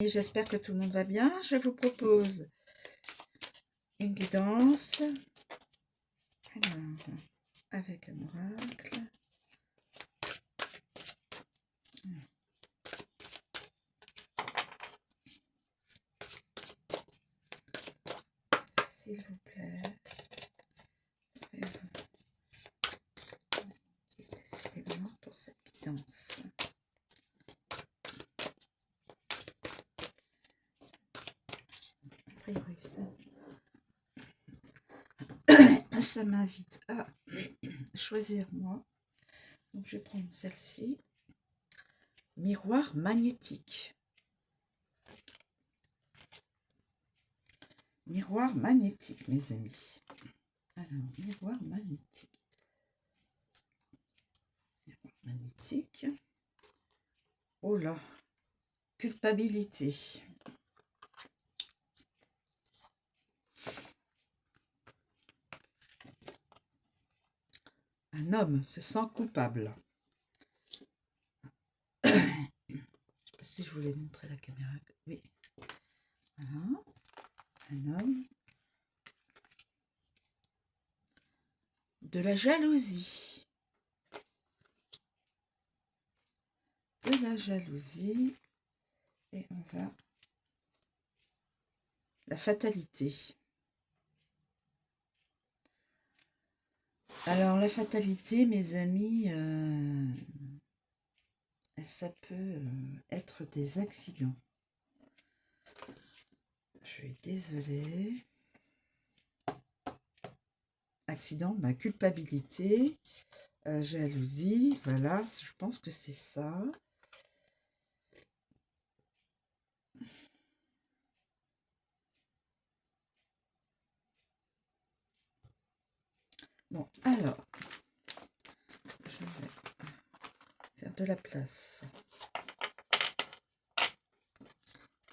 Et j'espère que tout le monde va bien. Je vous propose une guidance avec un oracle. S'il vous plaît, décidément pour cette guidance. A priori, ça m'invite à choisir moi. Donc je vais prendre celle-ci. Miroir magnétique. Miroir magnétique, mes amis. Alors, miroir magnétique. Miroir magnétique. Oh là, culpabilité. Un homme se sent coupable. Je ne sais pas si je voulais montrer la caméra. Oui. Voilà. Un homme. De la jalousie. De la jalousie. Et on va... La fatalité. Alors, la fatalité, mes amis, ça peut être des accidents. Je suis désolée. Accident, ma culpabilité, jalousie, voilà, je pense que c'est ça. Bon, alors, je vais faire de la place.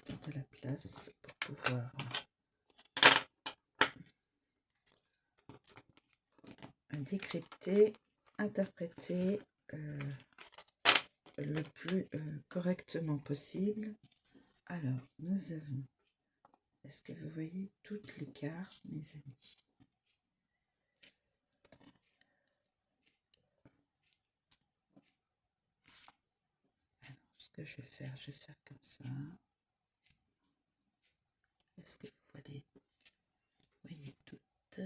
Faire de la place pour pouvoir décrypter, interpréter le plus correctement possible. Alors, nous avons... Est-ce que vous voyez toutes les cartes, mes amis? Alors, ce que je vais faire comme ça. Est-ce que vous voyez toutes?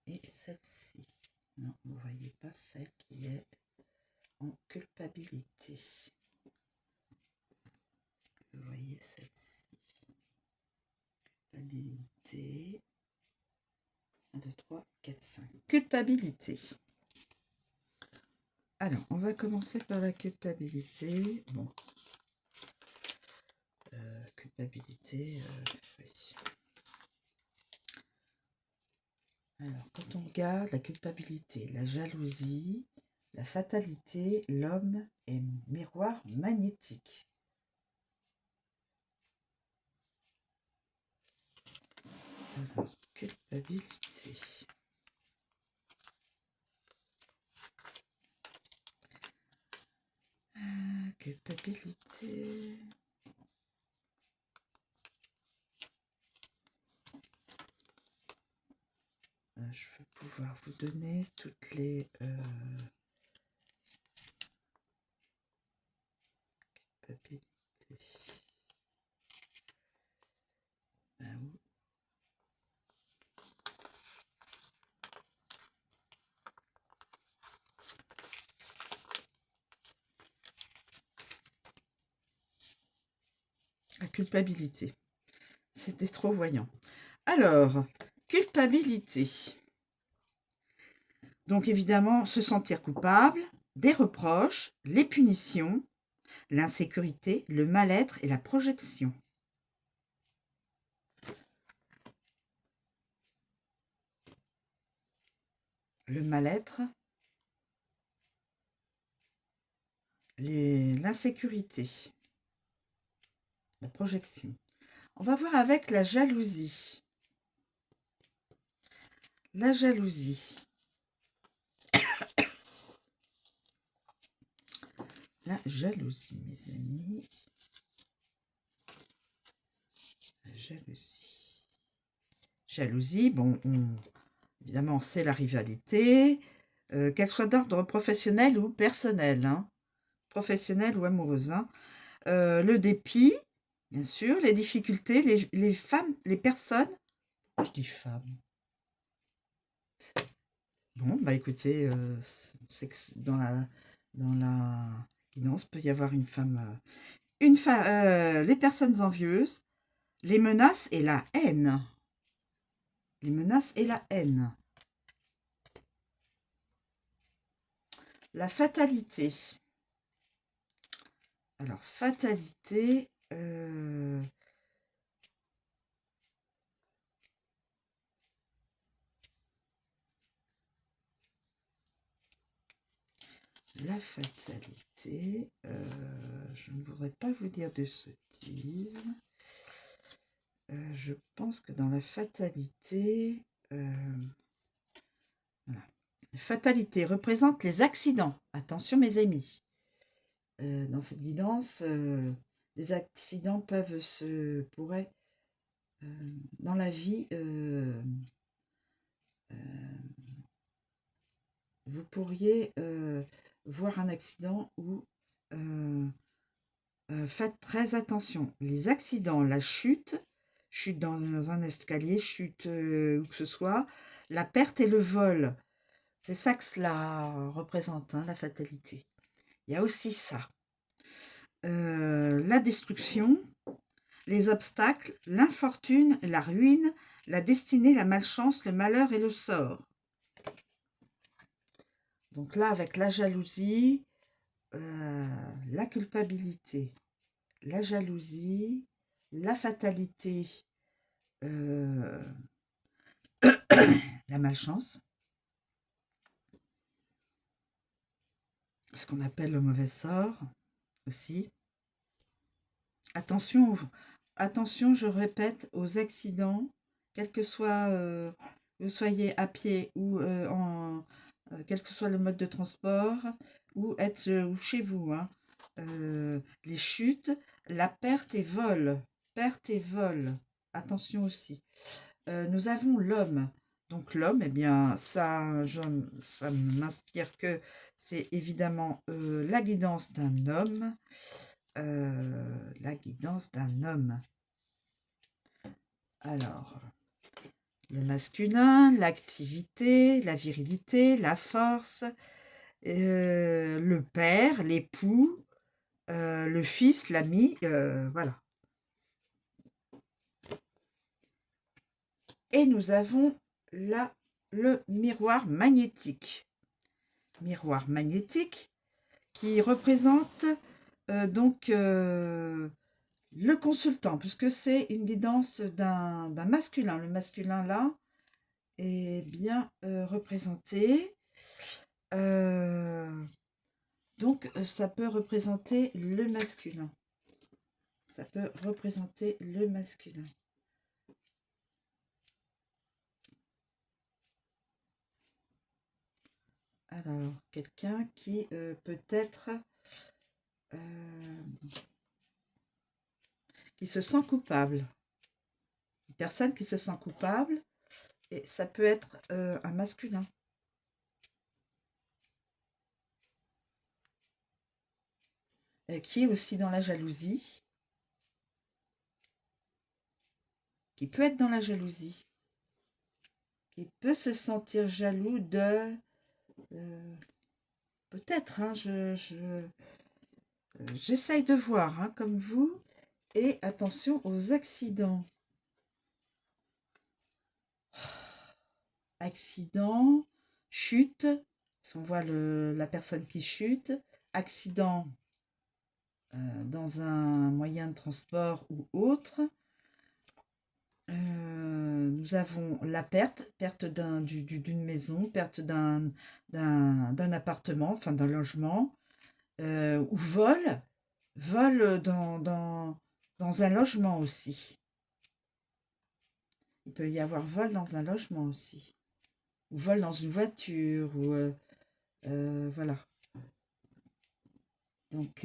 Et celle-ci. Non, vous ne voyez pas celle qui est en culpabilité. Vous voyez celle-ci. Culpabilité. 1, 2, 3, 4, 5. Culpabilité. Alors, on va commencer par la culpabilité. Bon. Culpabilité, oui. Alors, quand on regarde la culpabilité, la jalousie, la fatalité, l'homme est miroir magnétique. Alors, culpabilité. Culpabilité. Je vais pouvoir vous donner toutes les culpabilités. La culpabilité. C'était trop voyant. Alors, culpabilité. Donc évidemment, se sentir coupable, des reproches, les punitions, l'insécurité, le mal-être et la projection. Le mal-être, l'insécurité, la projection. On va voir avec la jalousie. La jalousie. La jalousie, mes amis. jalousie. Jalousie, bon, évidemment, c'est la rivalité, qu'elle soit d'ordre professionnel ou personnel, hein, professionnel ou amoureuse, hein. Le dépit, bien sûr, les difficultés, les femmes, les personnes. Pourquoi je dis femmes? Bon, bah écoutez, c'est que dans la guidance, peut y avoir les personnes envieuses, les menaces et la haine. Les menaces et la haine. La fatalité. Alors, fatalité, la fatalité, je ne voudrais pas vous dire de sottises. Je pense que dans la fatalité, voilà. Fatalité représente les accidents. Attention mes amis. Dans cette guidance, les accidents pourraient, dans la vie, vous pourriez voir un accident où faites très attention. Les accidents, la chute dans un escalier, chute où que ce soit, la perte et le vol. C'est ça que cela représente, hein, la fatalité. Il y a aussi ça. La destruction, les obstacles, l'infortune, la ruine, la destinée, la malchance, le malheur et le sort. Donc là, avec la jalousie, la culpabilité, la jalousie, la fatalité, la malchance, ce qu'on appelle le mauvais sort aussi. Attention, attention, je répète, aux accidents, quel que soit, vous soyez à pied ou quel que soit le mode de transport, ou ou chez vous, hein. Les chutes, la perte et vol. Perte et vol. Attention aussi. Nous avons l'homme. Donc l'homme, eh bien, ça m'inspire que c'est évidemment la guidance d'un homme. La guidance d'un homme. Alors, le masculin, l'activité, la virilité, la force, le père, l'époux, le fils, l'ami, voilà. Et nous avons là le miroir magnétique. Miroir magnétique qui représente donc le consultant, puisque c'est une guidance d'un masculin. Le masculin là est bien représenté. Donc ça peut représenter le masculin. Ça peut représenter le masculin. Alors, quelqu'un qui peut-être qui se sent coupable. Une personne qui se sent coupable, et ça peut être un masculin. Qui est aussi dans la jalousie. Qui peut être dans la jalousie. Qui peut se sentir jaloux de... peut-être, hein, j'essaye de voir, hein, comme vous. Et attention aux accidents. Accident, chute, si on voit la personne qui chute, accident dans un moyen de transport ou autre. Nous avons la perte d'une maison, perte d'un appartement, enfin d'un logement, ou vol dans un logement aussi. Il peut y avoir vol dans un logement aussi. Ou vol dans une voiture, ou voilà. Donc,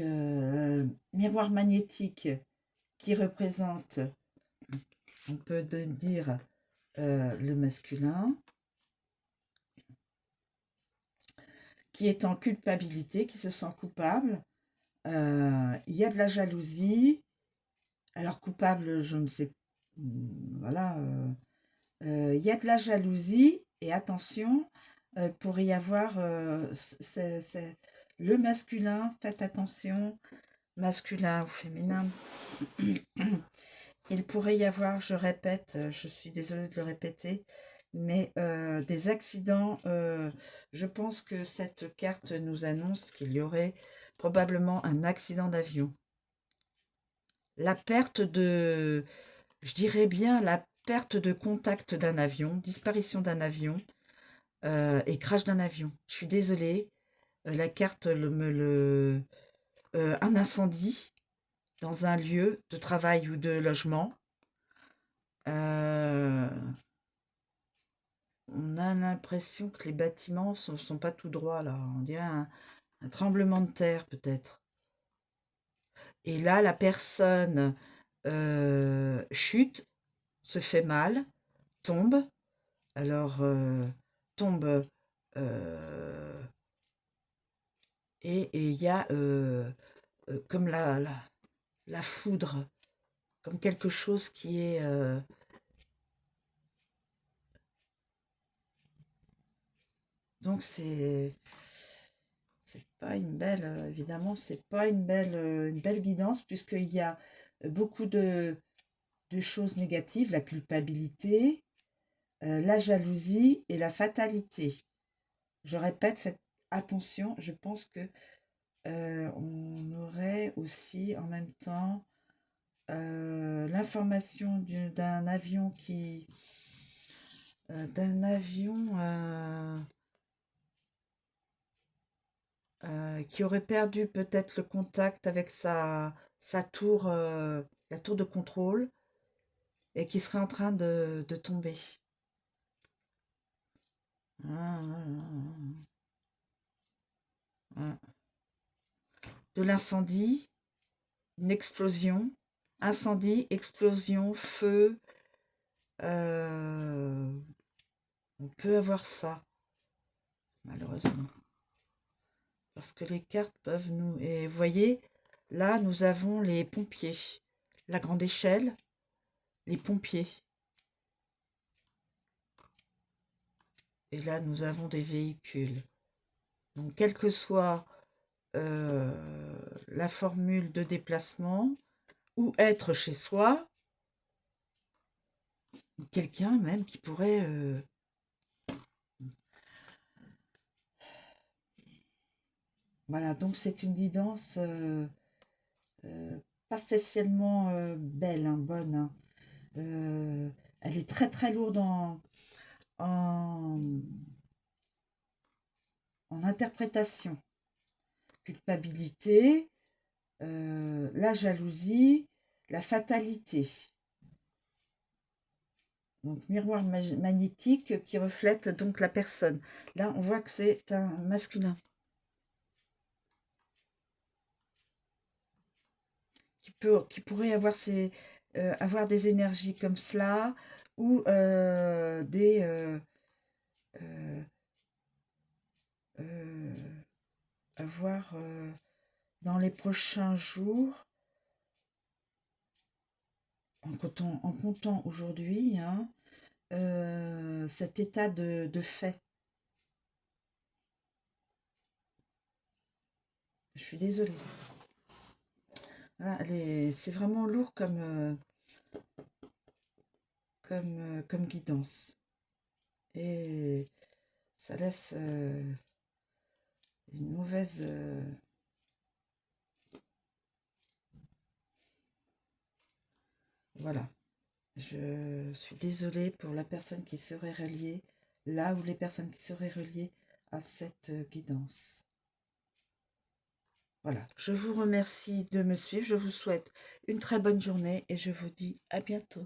miroir magnétique qui représente On peut dire le masculin, qui est en culpabilité, qui se sent coupable. Il y a de la jalousie. Alors coupable, je ne sais, voilà. Il y a de la jalousie et attention, pour y avoir le masculin, faites attention, masculin ou féminin. Il pourrait y avoir, je répète, je suis désolée de le répéter, mais des accidents. Je pense que cette carte nous annonce qu'il y aurait probablement un accident d'avion. La perte de, je dirais bien la perte de contact d'un avion, disparition d'un avion et crash d'un avion. Je suis désolée, la carte un incendie dans un lieu de travail ou de logement. On a l'impression que les bâtiments sont pas tout droits là. On dirait un tremblement de terre peut-être. Et là, la personne chute, se fait mal, tombe. Alors, tombe et il y a comme la foudre, comme quelque chose qui est... donc c'est pas une belle, évidemment, c'est pas une belle guidance, puisqu'il y a beaucoup de choses négatives, la culpabilité, la jalousie et la fatalité. Je répète, faites attention, je pense que on aurait aussi en même temps l'information d'un avion qui aurait perdu peut-être le contact avec sa tour, la tour de contrôle, et qui serait en train de tomber. De l'incendie, une explosion, incendie, explosion, feu, on peut avoir ça, malheureusement. Parce que les cartes peuvent nous... Et vous voyez, là, nous avons les pompiers. La grande échelle, les pompiers. Et là, nous avons des véhicules. Donc, quelle que soit la formule de déplacement, ou être chez soi, quelqu'un même qui pourrait... Voilà, donc c'est une guidance pas spécialement belle, hein, bonne. Hein. Elle est très très lourde en, en interprétation. Culpabilité, la jalousie, la fatalité. Donc miroir magnétique qui reflète donc la personne. Là, on voit que c'est un masculin. Qui pourrait avoir, avoir des énergies comme cela, ou avoir dans les prochains jours, en comptant aujourd'hui, hein, cet état de fait. Je suis désolée. Voilà, c'est vraiment lourd comme guidance. Et ça laisse une mauvaise... voilà. Je suis désolée pour la personne qui serait reliée, là ou les personnes qui seraient reliées à cette guidance. Voilà, je vous remercie de me suivre, je vous souhaite une très bonne journée et je vous dis à bientôt.